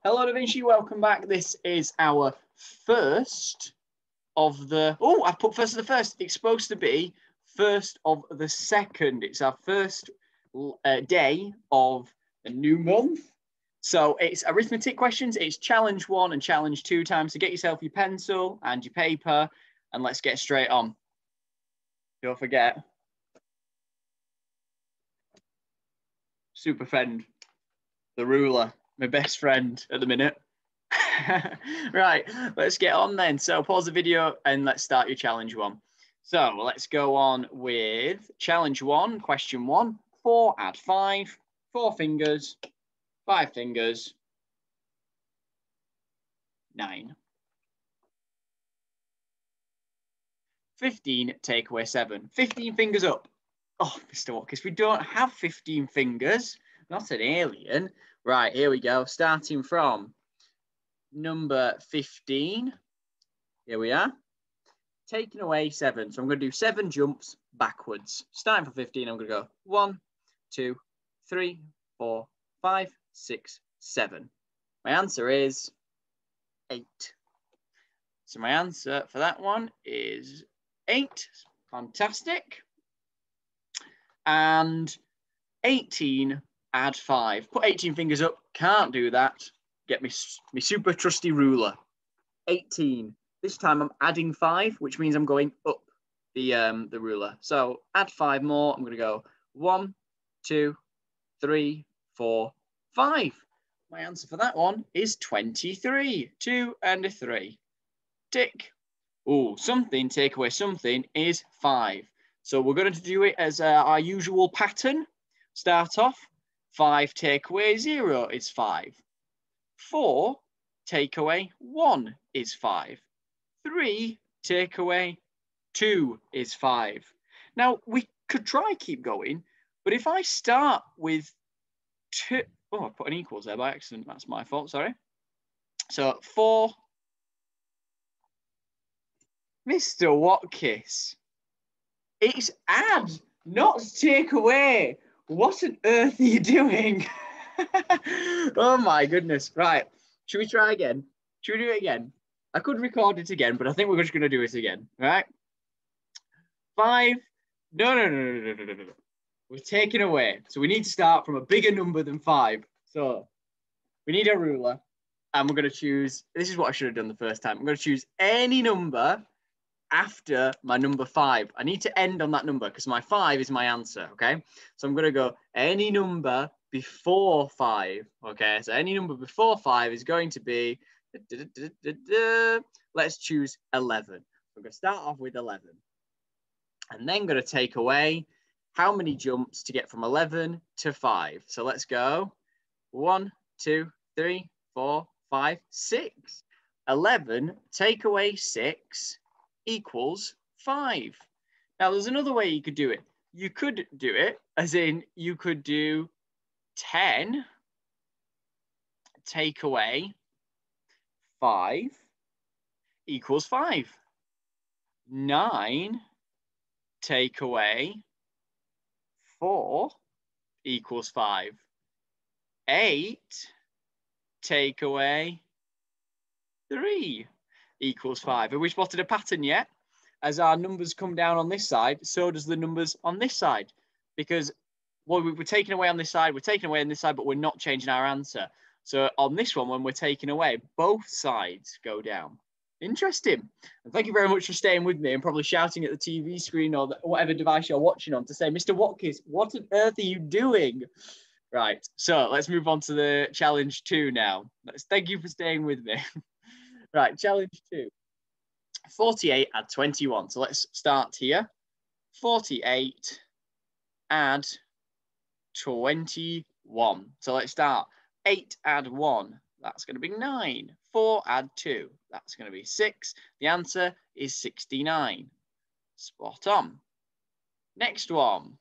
Hello, Da Vinci. Welcome back. This is our first of the... Oh, I've put first of the first. It's supposed to be first of the second. It's our first day of a new month. So it's arithmetic questions. It's challenge 1 and challenge 2 time. So get yourself your pencil and your paper and let's get straight on. Don't forget. Super friend, the ruler. My best friend at the minute. Right, let's get on then. So pause the video and let's start your challenge 1. So let's go on with challenge 1, question 1. 4 add 5, 4 fingers, 5 fingers, 9. 15 take away 7. 15 fingers up. Oh, Mr Watkiss, we don't have 15 fingers. Not an alien. Right, here we go. Starting from number 15. Here we are. Taking away 7. So I'm going to do 7 jumps backwards. Starting from 15, I'm going to go 1, 2, 3, 4, 5, 6, 7. My answer is 8. So my answer for that one is 8. Fantastic. And 18 add 5. Put 18 fingers up. Can't do that. Get me super trusty ruler. 18. This time I'm adding 5, which means I'm going up the ruler. So add 5 more. I'm going to go 1, 2, 3, 4, 5. My answer for that one is 23. 2 and a 3. Tick. Oh, something take away something is 5. So we're going to do it as our usual pattern. Start off. 5 take away 0 is 5. 4 take away 1 is 5. 3 take away 2 is 5. Now, we could try keep going, but if I start with 2... Oh, I put an equals there by accident. That's my fault, sorry. So 4... Mr Watkiss. It's add, not take away. What on earth are you doing? Oh my goodness. Right. Should we try again? Should we do it again? I could record it again, but I think we're just going to do it again. Right? 5. No. We're taking away. So we need to start from a bigger number than 5. So we need a ruler. And we're going to choose. This is what I should have done the first time. I'm going to choose any number after my number 5. I need to end on that number because my 5 is my answer, okay? So I'm going to go any number before 5, okay? So any number before 5 is going to be, let's choose 11. We're going to start off with 11. And then going to take away how many jumps to get from 11 to 5. So let's go 1, 2, 3, 4, 5, 6. 11 take away 6 equals 5. Now, there's another way you could do it. You could do it as in you could do 10 take away 5 equals 5. 9 take away 4 equals 5. 8 take away 3 equals 5. Have we spotted a pattern yet? As our numbers come down on this side, so does the numbers on this side. Because what we're taking away on this side, we're taking away on this side, but we're not changing our answer. So on this one, when we're taking away, both sides go down. Interesting. And thank you very much for staying with me and probably shouting at the TV screen or whatever device you're watching on to say, Mr. Watkiss, what on earth are you doing? Right, so let's move on to the challenge 2 now. Thank you for staying with me. Right, challenge 2. 48 add 21. So let's start here. 48 add 21. So let's start. 8 add 1. That's going to be 9. 4 add 2. That's going to be 6. The answer is 69. Spot on. Next one.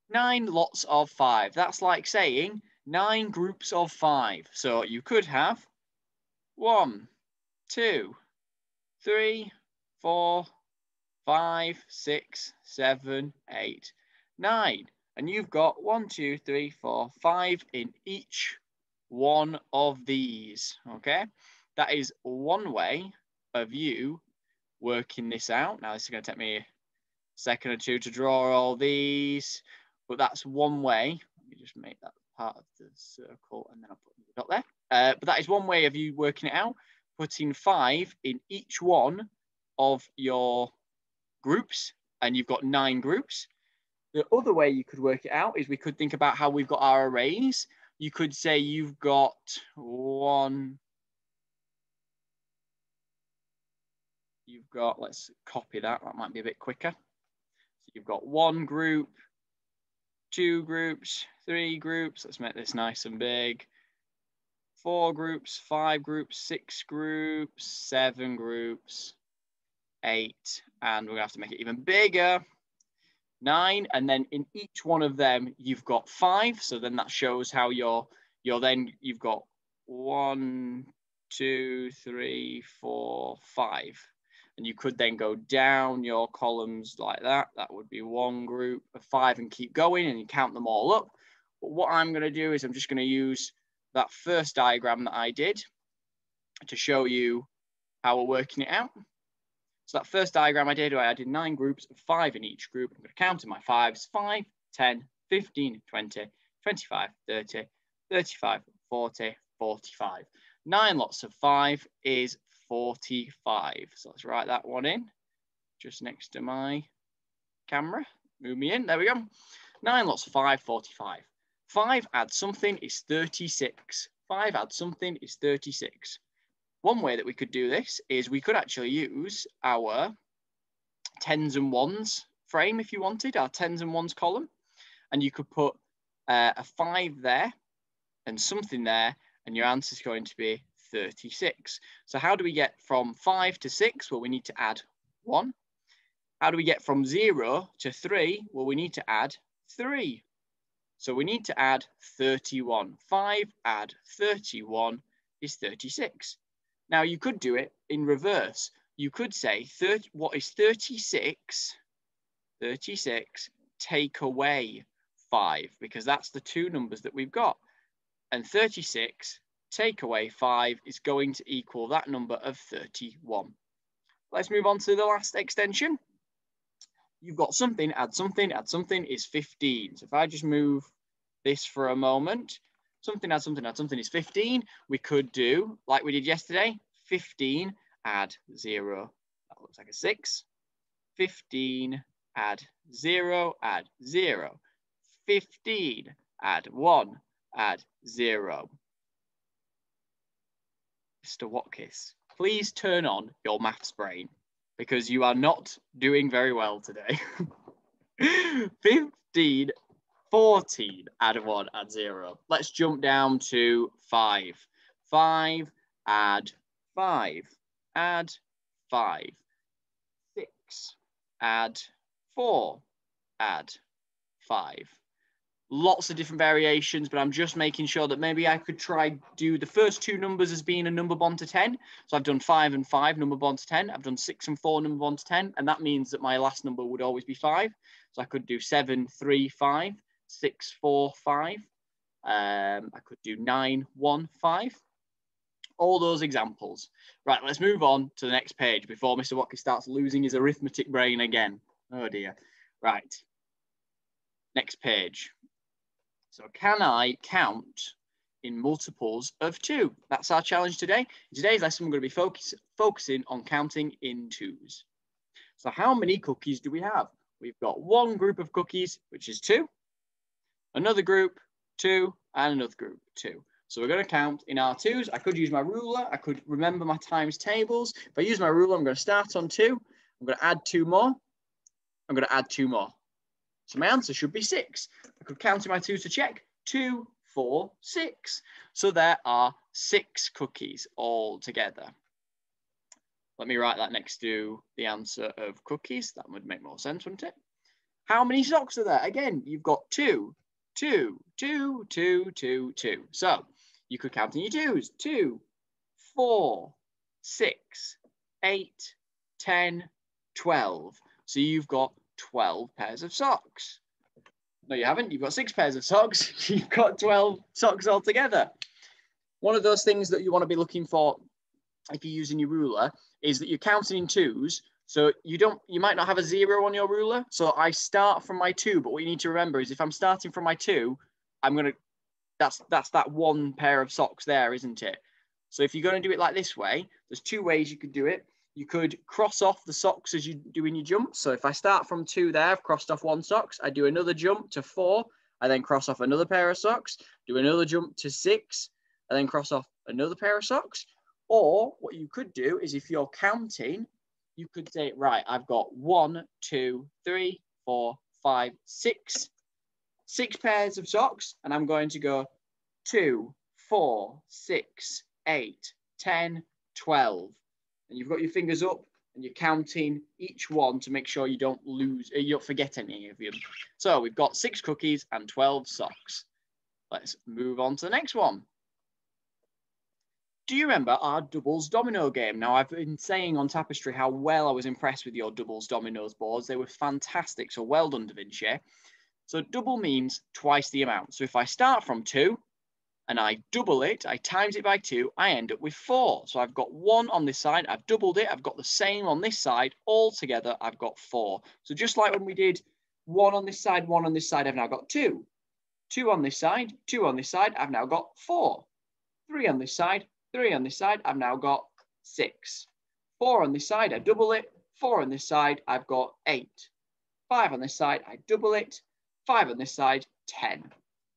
9 lots of 5. That's like saying 9 groups of 5. So you could have 1, 2, 3, 4, 5, 6, 7, 8, 9. And you've got 1, 2, 3, 4, 5 in each one of these, okay? That is one way of you working this out. Now, this is going to take me a second or two to draw all these, but that's one way. Let me just make that part of the circle, and then I'll put the dot there. But that is one way of you working it out, putting 5 in each one of your groups, and you've got 9 groups. The other way you could work it out is we could think about how we've got our arrays. You could say you've got let's copy that. That might be a bit quicker. So you've got 1 group, 2 groups, 3 groups. Let's make this nice and big. 4 groups, 5 groups, 6 groups, 7 groups, 8. And we're going to have to make it even bigger. 9, and then in each one of them you've got 5. So then that shows how you've got 1, 2, 3, 4, 5. And you could then go down your columns like that. That would be 1 group of 5 and keep going, and you count them all up. But what I'm going to do is I'm just going to use that first diagram that I did to show you how we're working it out. So that first diagram I did 9 groups of 5 in each group. I'm going to count in my 5s, 5, 10, 15, 20, 25, 30, 35, 40, 45. 9 lots of 5 is 45. So let's write that one in just next to my camera. Move me in. There we go. 9 lots of 5, 45. 5 add something is 36. 5 add something is 36. One way that we could do this is we could actually use our tens and ones frame if you wanted, our tens and ones column, and you could put a 5 there and something there, and your answer is going to be 36. So how do we get from 5 to 6? Well, we need to add 1. How do we get from 0 to 3? Well, we need to add 3. So we need to add 31. 5 add 31 is 36. Now you could do it in reverse. You could say, what is 36? 36, take away 5, because that's the 2 numbers that we've got. And 36, take away 5 is going to equal that number of 31. Let's move on to the last extension. You've got something, add something is 15. So if I just move this for a moment, something, add something is 15. We could do, like we did yesterday, 15, add 0. That looks like a 6. 15, add 0, add 0. 15, add 1, add 0. Mr. Watkiss, please turn on your maths brain, because you are not doing very well today. 15, 14, add 1, add 0. Let's jump down to 5. 5, add 5, add 5. 6, add 4, add 5. Lots of different variations, but I'm just making sure that maybe I could try do the first 2 numbers as being a number bond to 10. So I've done 5 and 5, number bond to 10. I've done 6 and 4, number bond to 10. And that means that my last number would always be 5. So I could do 7, 3, 5, 6, 4, 5. I could do 9, 1, 5. All those examples. Right, let's move on to the next page before Mr. Watkiss starts losing his arithmetic brain again. Oh dear. Right. Next page. So can I count in multiples of 2? That's our challenge today. In today's lesson, we're going to be focusing on counting in 2s. So how many cookies do we have? We've got 1 group of cookies, which is 2. Another group, 2, and another group, 2. So we're going to count in our 2s. I could use my ruler. I could remember my times tables. If I use my ruler, I'm going to start on 2. I'm going to add 2 more. I'm going to add 2 more. So my answer should be 6. I could count in my 2s to check. 2, 4, 6. So there are 6 cookies all together. Let me write that next to the answer of cookies. That would make more sense, wouldn't it? How many socks are there? Again, you've got 2, 2, 2, 2, 2, 2. So you could count in your 2s. 2, 4, 6, 8, 10, 12. So you've got 12 pairs of socks. No, you haven't. You've got 6 pairs of socks. You've got 12 socks altogether. One of those things that you want to be looking for if you're using your ruler is that you're counting in twos. So you might not have a 0 on your ruler. So I start from my 2, but what you need to remember is if I'm starting from my 2, that's that one pair of socks there, isn't it? So if you're going to do it like this way, there's 2 ways you could do it. You could cross off the socks as you do in your jump. So if I start from 2 there, I've crossed off 1 socks, I do another jump to 4, I then cross off another pair of socks, do another jump to 6, and then cross off another pair of socks. Or what you could do is if you're counting, you could say, right, I've got 1, 2, 3, 4, 5, 6 pairs of socks, and I'm going to go 2, 4, 6, 8, 10, 12. And you've got your fingers up and you're counting each one to make sure you don't forget any of them. So we've got 6 cookies and 12 socks. Let's move on to the next one. Do you remember our doubles domino game? Now, I've been saying on Tapestry how well I was impressed with your doubles dominoes boards. They were fantastic, so well done, Da Vinci. So double means twice the amount. So if I start from 2 and I double it, I times it by 2, I end up with 4. So I've got 1 on this side, I've doubled it, I've got the same on this side, all together I've got 4. So just like when we did 1 on this side, 1 on this side, I've now got 2. 2 on this side, 2 on this side, I've now got 4. 3 on this side, 3 on this side, I've now got 6. 4 on this side, I double it. 4 on this side, I've got 8. 5 on this side, I double it. 5 on this side, 10.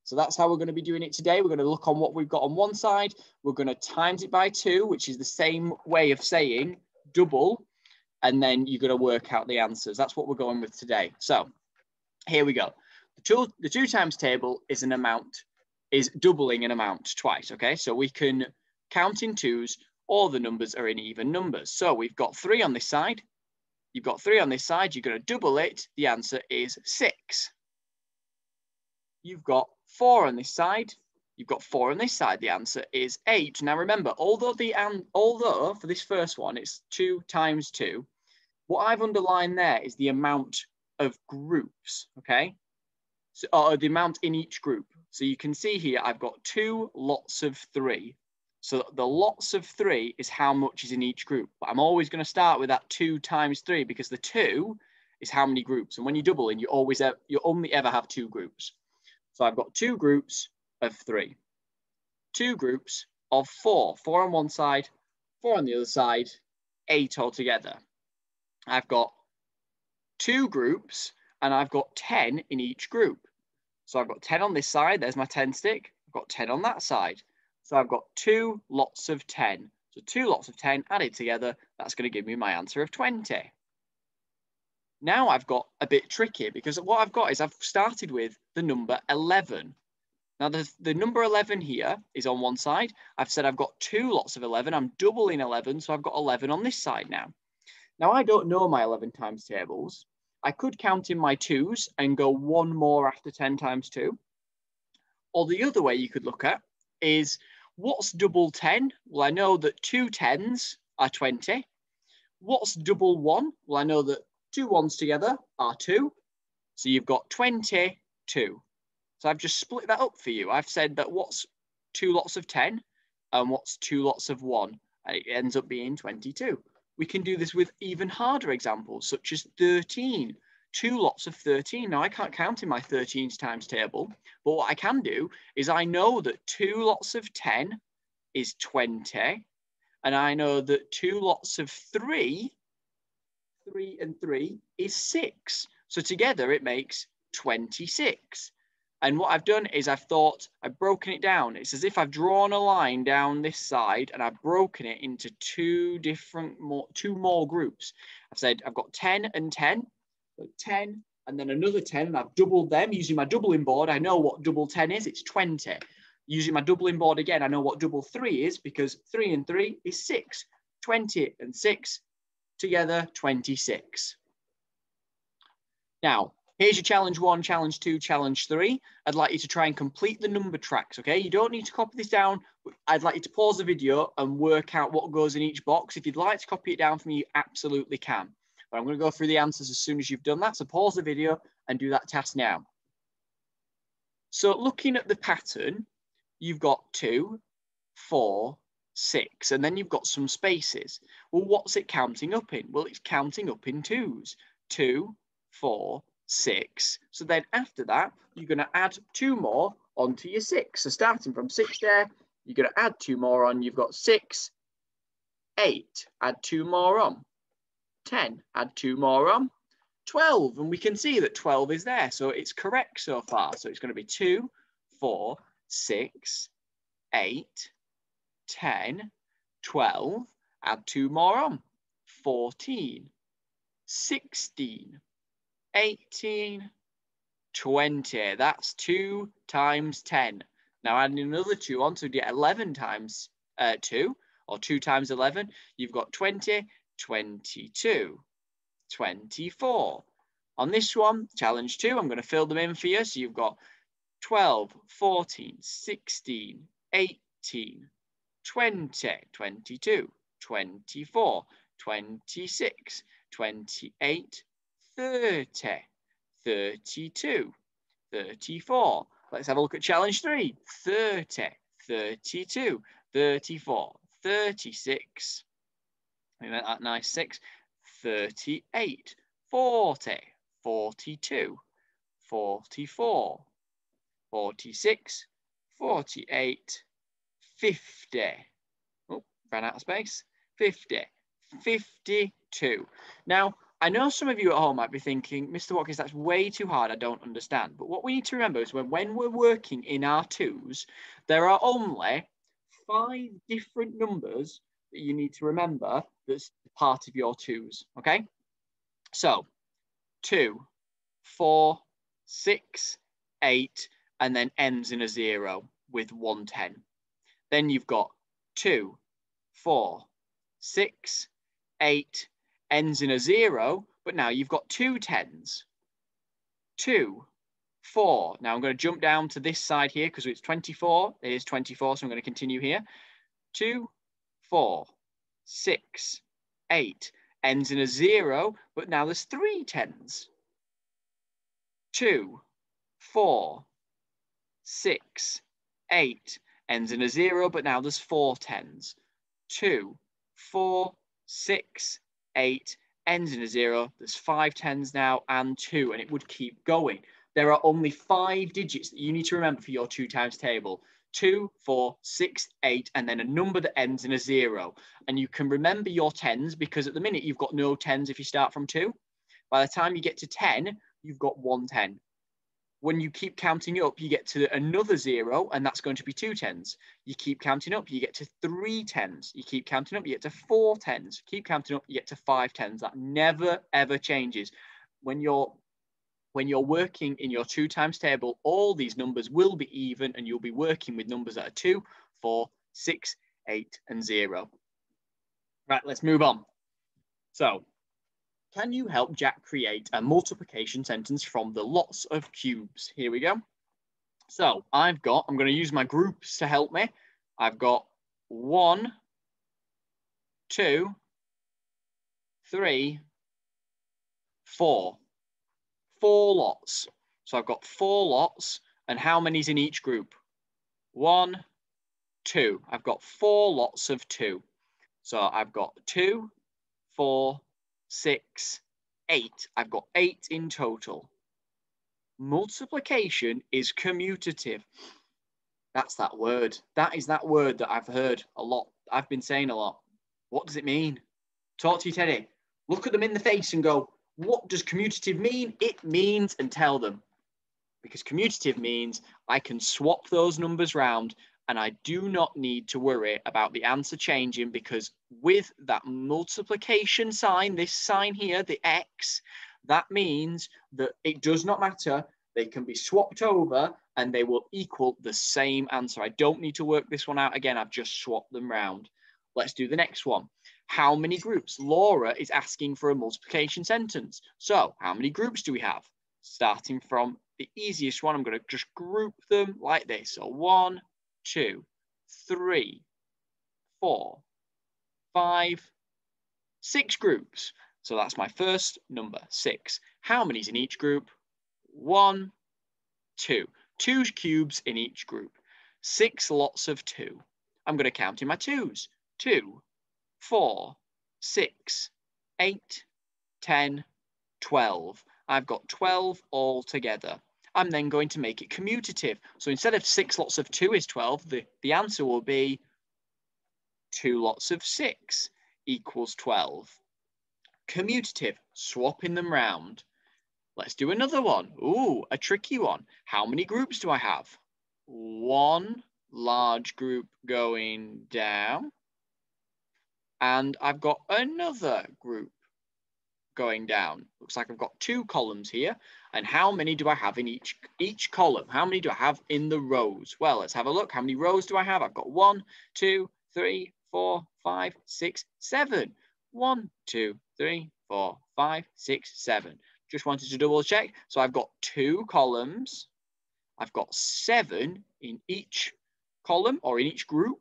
So that's how we're going to be doing it today. We're going to look on what we've got on one side. We're going to times it by 2, which is the same way of saying double. And then you're going to work out the answers. That's what we're going with today. So here we go. The 2 times table is doubling an amount twice. Okay, so we can count in 2s, all the numbers are in even numbers. So we've got 3 on this side. You've got 3 on this side. You're going to double it. The answer is 6. You've got 4 on this side. You've got 4 on this side. The answer is 8. Now remember, although for this first one, it's 2 times 2, what I've underlined there is the amount of groups, okay? So, or the amount in each group. So you can see here, I've got 2 lots of 3. So the lots of 3 is how much is in each group. But I'm always going to start with that 2 times 3 because the 2 is how many groups. And when you're doubling, you only ever have 2 groups. So I've got 2 groups of 3. 2 groups of 4. 4 on one side, 4 on the other side, 8 altogether. I've got 2 groups and I've got 10 in each group. So I've got 10 on this side. There's my 10 stick. I've got 10 on that side. So I've got 2 lots of 10. So 2 lots of 10 added together, that's going to give me my answer of 20. Now I've got a bit tricky because what I've got is I've started with the number 11. Now the number 11 here is on one side. I've said I've got 2 lots of 11. I'm doubling 11, so I've got 11 on this side now. Now I don't know my 11 times tables. I could count in my 2s and go 1 more after 10 times 2. Or the other way you could look at is what's double 10? Well, I know that 2 10s are 20. What's double 1? Well, I know that 2 1s together are 2. So you've got 22. So I've just split that up for you. I've said that what's 2 lots of 10 and what's 2 lots of 1? And it ends up being 22. We can do this with even harder examples, such as 13. 2 lots of 13. Now, I can't count in my 13s times table, but what I can do is I know that 2 lots of 10 is 20, and I know that 2 lots of 3 and 3 is 6. So together it makes 26. And what I've done is I've broken it down. It's as if I've drawn a line down this side and I've broken it into 2 more groups. I've said I've got 10 and 10. 10 and then another 10, and I've doubled them using my doubling board. I know what double 10 is, it's 20. Using my doubling board again, I know what double 3 is because 3 and 3 is 6. 20 and 6 together, 26. Now, here's your challenge 1, challenge 2, challenge 3. I'd like you to try and complete the number tracks, okay? You don't need to copy this down. I'd like you to pause the video and work out what goes in each box. If you'd like to copy it down for me, you absolutely can. But I'm going to go through the answers as soon as you've done that. So pause the video and do that task now. So looking at the pattern, you've got 2, 4, 6, and then you've got some spaces. Well, what's it counting up in? Well, it's counting up in 2s. 2, 4, 6. So then after that, you're going to add 2 more onto your 6. So starting from 6 there, you're going to add 2 more on. You've got 6, 8, add 2 more on. 10, add 2 more on. 12, and we can see that 12 is there, so it's correct so far. So it's going to be 2, 4, 6, 8, 10, 12, add 2 more on. 14, 16, 18, 20. That's 2 times 10. Now adding another 2 on, so you get 11 times 2, or 2 times 11. You've got 20, 22, 24. On this one, challenge 2, I'm going to fill them in for you. So you've got 12, 14, 16, 18, 20, 22, 24, 26, 28, 30, 32, 34. Let's have a look at challenge 3. 30, 32, 34, 36. We make that nice 6. 38, 40, 42, 44, 46, 48, 50. Oh, ran out of space. 50, 52. Now, I know some of you at home might be thinking, Mr. Watkiss, that's way too hard. I don't understand. But what we need to remember is when we're working in our 2s, there are only 5 different numbers that you need to remember that's part of your 2s, okay? So 2, 4, 6, 8, and then ends in a 0 with 110. Then you've got 2, 4, 6, 8, ends in a 0, but now you've got 2 10s. 2, 4. Now I'm going to jump down to this side here because it's 24. It is 24, so I'm going to continue here. 2, 4, 6, 8, ends in a 0, but now there's 3 10s. 2, 4, 6, 8, ends in a 0, but now there's 4 10s. 2, 4, 6, 8, ends in a 0, there's 5 10s now, and 2, and it would keep going. There are only 5 digits that you need to remember for your 2 times table. 2, 4, 6, 8, and then a number that ends in a 0. And you can remember your 10s because at the minute you've got no 10s if you start from 2. By the time you get to 10, you've got 1 10. When you keep counting up, you get to another 0, and that's going to be 2 10s. You keep counting up, you get to 3 10s. You keep counting up, you get to 4 10s. Keep counting up, you get to 5 10s. That never, ever changes. When you're working in your 2 times table, all these numbers will be even, and you'll be working with numbers that are 2, 4, 6, 8, and 0. Right, let's move on. So, can you help Jack create a multiplication sentence from the lots of cubes? Here we go. So I'm going to use my groups to help me. I've got 1, 2, 3, 4. 4 lots. So I've got 4 lots, and how many's in each group? 1, 2. I've got 4 lots of 2. So I've got 2, 4, 6, 8. I've got 8 in total. Multiplication is commutative. That's that word. That is that word that I've heard a lot. I've been saying a lot. What does it mean? Talk to you, Teddy. Look at them in the face and go, what does commutative mean? It means, and tell them. Because commutative means I can swap those numbers round and I do not need to worry about the answer changing, because with that multiplication sign, this sign here, the X, that means that it does not matter. They can be swapped over and they will equal the same answer. I don't need to work this one out again. I've just swapped them round. Let's do the next one. How many groups? Laura is asking for a multiplication sentence. So how many groups do we have? Starting from the easiest one, I'm going to just group them like this. So 1, 2, 3, 4, 5, 6 groups. So that's my first number, 6. How many's in each group? 1, 2. 2 cubes in each group. 6 lots of 2. I'm going to count in my twos. 2, 4, 6, 8, 10, 12. I've got 12 all together. I'm then going to make it commutative. So instead of 6 lots of 2 is 12, the answer will be 2 lots of 6 equals 12. Commutative, swapping them round. Let's do another one. Ooh, a tricky one. How many groups do I have? One large group going down. And I've got another group going down. Looks like I've got 2 columns here. And how many do I have in each column? How many do I have in the rows? Well, let's have a look. How many rows do I have? I've got 1, 2, 3, 4, 5, 6, 7. 1, 2, 3, 4, 5, 6, 7. Just wanted to double check. So I've got 2 columns. I've got 7 in each column or in each group.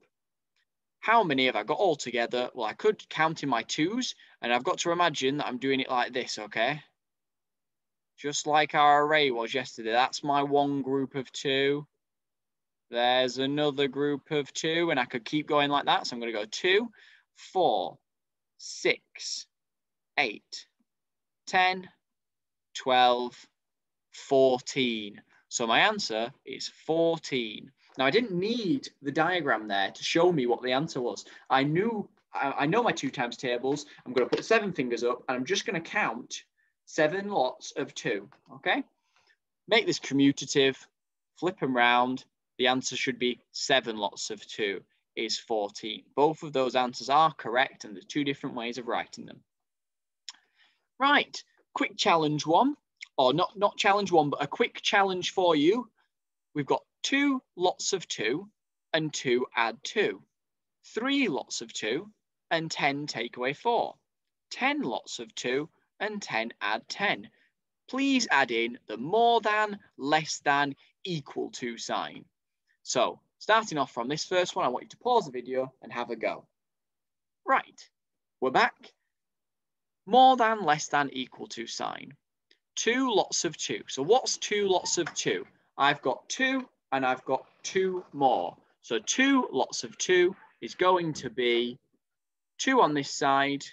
How many have I got all together? Well, I could count in my twos, and I've got to imagine that I'm doing it like this, okay? Just like our array was yesterday. That's my one group of 2. There's another group of 2, and I could keep going like that. So I'm going to go 2, 4, 6, 8, 10, 12, 14. So my answer is 14. Now, I didn't need the diagram there to show me what the answer was. I know my 2 times tables. I'm going to put 7 fingers up, and I'm just going to count 7 lots of 2, okay? Make this commutative, flip them round. The answer should be 7 lots of 2 is 14. Both of those answers are correct, and there's 2 different ways of writing them. Right, quick challenge one, or not challenge one, but a quick challenge for you. We've got 2 lots of 2 and 2 add 2. 3 lots of 2 and 10 take away 4. 10 lots of 2 and 10 add 10. Please add in the more than, less than, equal to sign. So starting off from this first one, I want you to pause the video and have a go. Right, we're back. More than, less than, equal to sign. 2 lots of 2. So what's 2 lots of 2? I've got 2 and I've got 2 more. So 2 lots of 2 is going to be 2 on this side.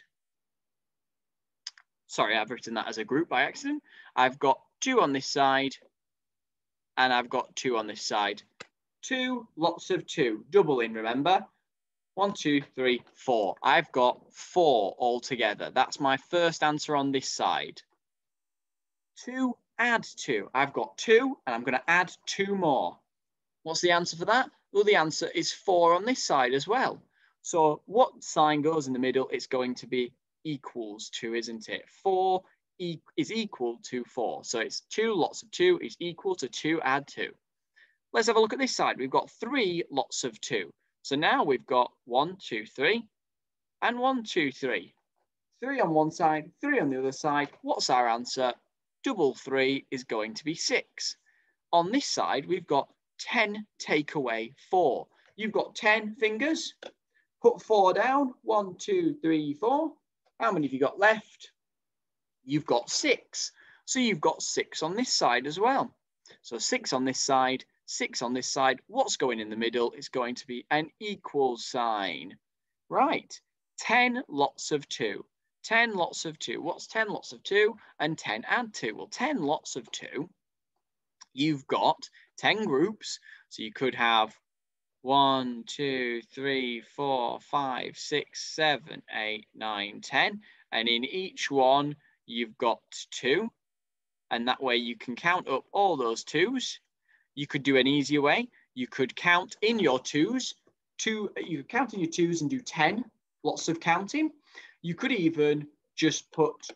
Sorry, I've written that as a group by accident. I've got 2 on this side and I've got 2 on this side. 2 lots of 2, double in, remember? 1, 2, 3, 4. I've got 4 altogether. That's my first answer on this side. 2 add 2. I've got 2 and I'm going to add 2 more. What's the answer for that? Well, the answer is 4 on this side as well. So what sign goes in the middle? It's going to be equals to, isn't it? 4 is equal to 4. So it's 2 lots of 2 is equal to 2 add 2. Let's have a look at this side. We've got 3 lots of 2. So now we've got 1, 2, 3 and 1, 2, 3. 3 on one side, 3 on the other side. What's our answer? Double 3 is going to be 6. On this side, we've got 10 take away 4. You've got 10 fingers. Put 4 down. 1, 2, 3, 4. How many have you got left? You've got 6. So you've got 6 on this side as well. So 6 on this side, 6 on this side. What's going in the middle is going to be an equal sign. Right. 10 lots of 2. 10 lots of 2. What's 10 lots of 2? And 10 add 2. Well, 10 lots of 2, you've got 10 groups. So you could have 1, 2, 3, 4, 5, 6, 7, 8, 9, 10. And in each one, you've got 2. And that way you can count up all those 2s. You could do an easier way. You could count in your 2s. You could count in your 2s and do 10 lots of counting. You could even just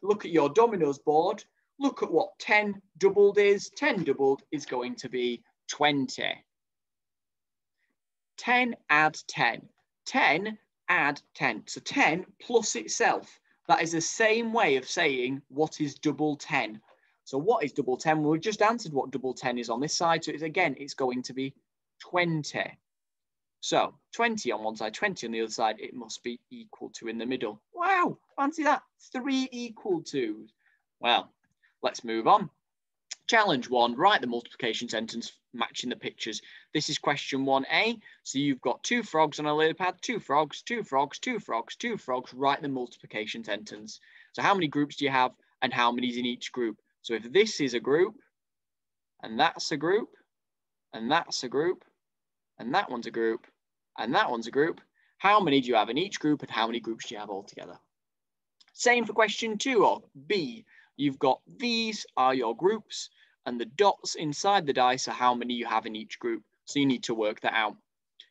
look at your dominoes board, look at what 10 doubled is. 10 doubled is going to be 20. 10 add 10. 10 add 10. So 10 plus itself. That is the same way of saying what is double 10. So what is double 10? Well, we've just answered what double 10 is on this side. So it's going to be 20. So 20 on one side, 20 on the other side, it must be equal to in the middle. Wow, fancy that. 3 equal to. Well, let's move on. Challenge 1, write the multiplication sentence matching the pictures. This is question 1A. So you've got 2 frogs on a lily pad, 2 frogs, 2 frogs, 2 frogs, 2 frogs. Write the multiplication sentence. So how many groups do you have and how many is in each group? So if this is a group, and that's a group, and that's a group, and that one's a group, and that one's a group, how many do you have in each group and how many groups do you have altogether? Same for question 2 or B. You've got these are your groups and the dots inside the dice are how many you have in each group. So you need to work that out.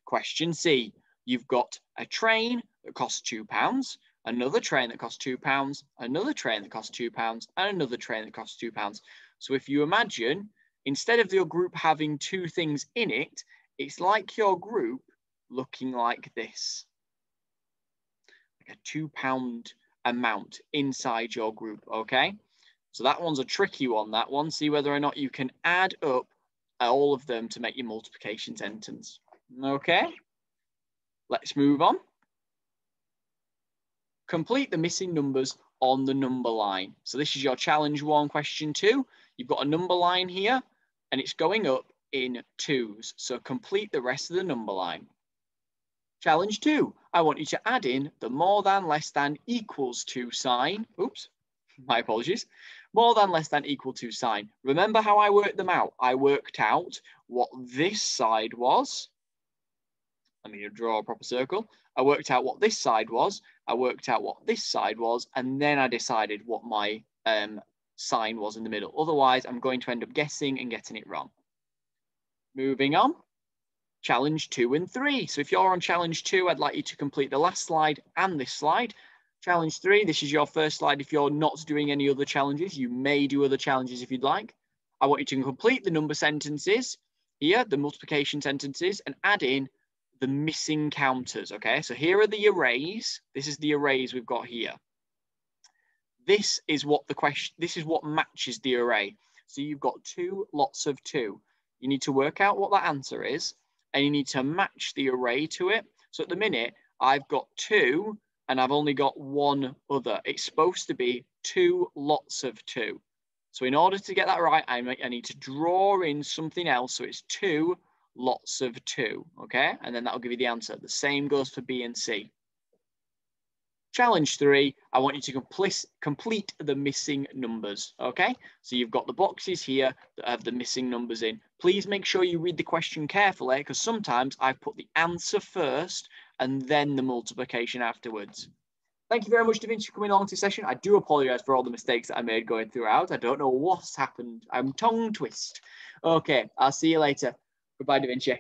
Question C. You've got a train that costs £2, another train that costs £2, another train that costs £2, and another train that costs £2. So if you imagine, instead of your group having 2 things in it, it's like your group looking like this. Like a £2 amount inside your group, okay? So that one's a tricky one, that one. See whether or not you can add up all of them to make your multiplication sentence. Okay, let's move on. Complete the missing numbers on the number line. So this is your challenge 1, question 2. You've got a number line here and it's going up in 2s. So complete the rest of the number line. Challenge 2, I want you to add in the more than, less than, equals to sign. Oops, my apologies. More than, less than, equal to sign. Remember how I worked them out? I worked out what this side was. Let me draw a proper circle. I worked out what this side was. I worked out what this side was. And then I decided what my sign was in the middle. Otherwise, I'm going to end up guessing and getting it wrong. Moving on. Challenge 2 and 3. So if you're on challenge 2, I'd like you to complete the last slide and this slide. Challenge 3, this is your first slide. If you're not doing any other challenges, you may do other challenges if you'd like. I want you to complete the number sentences here, the multiplication sentences, and add in the missing counters, okay? So here are the arrays. This is the arrays we've got here. This is what the question, this is what matches the array. So you've got 2 lots of 2. You need to work out what that answer is, and you need to match the array to it. So at the minute, I've got 2, and I've only got 1 other. It's supposed to be 2 lots of 2. So in order to get that right, I need to draw in something else. So it's 2 lots of 2, okay? And then that'll give you the answer. The same goes for B and C. Challenge 3, I want you to complete the missing numbers, okay? So you've got the boxes here that have the missing numbers in. Please make sure you read the question carefully because sometimes I've put the answer first and then the multiplication afterwards. Thank you very much, Da Vinci, for coming along to the session. I do apologise for all the mistakes that I made going throughout. I don't know what's happened. I'm tongue twist. Okay, I'll see you later. Goodbye, Da Vinci.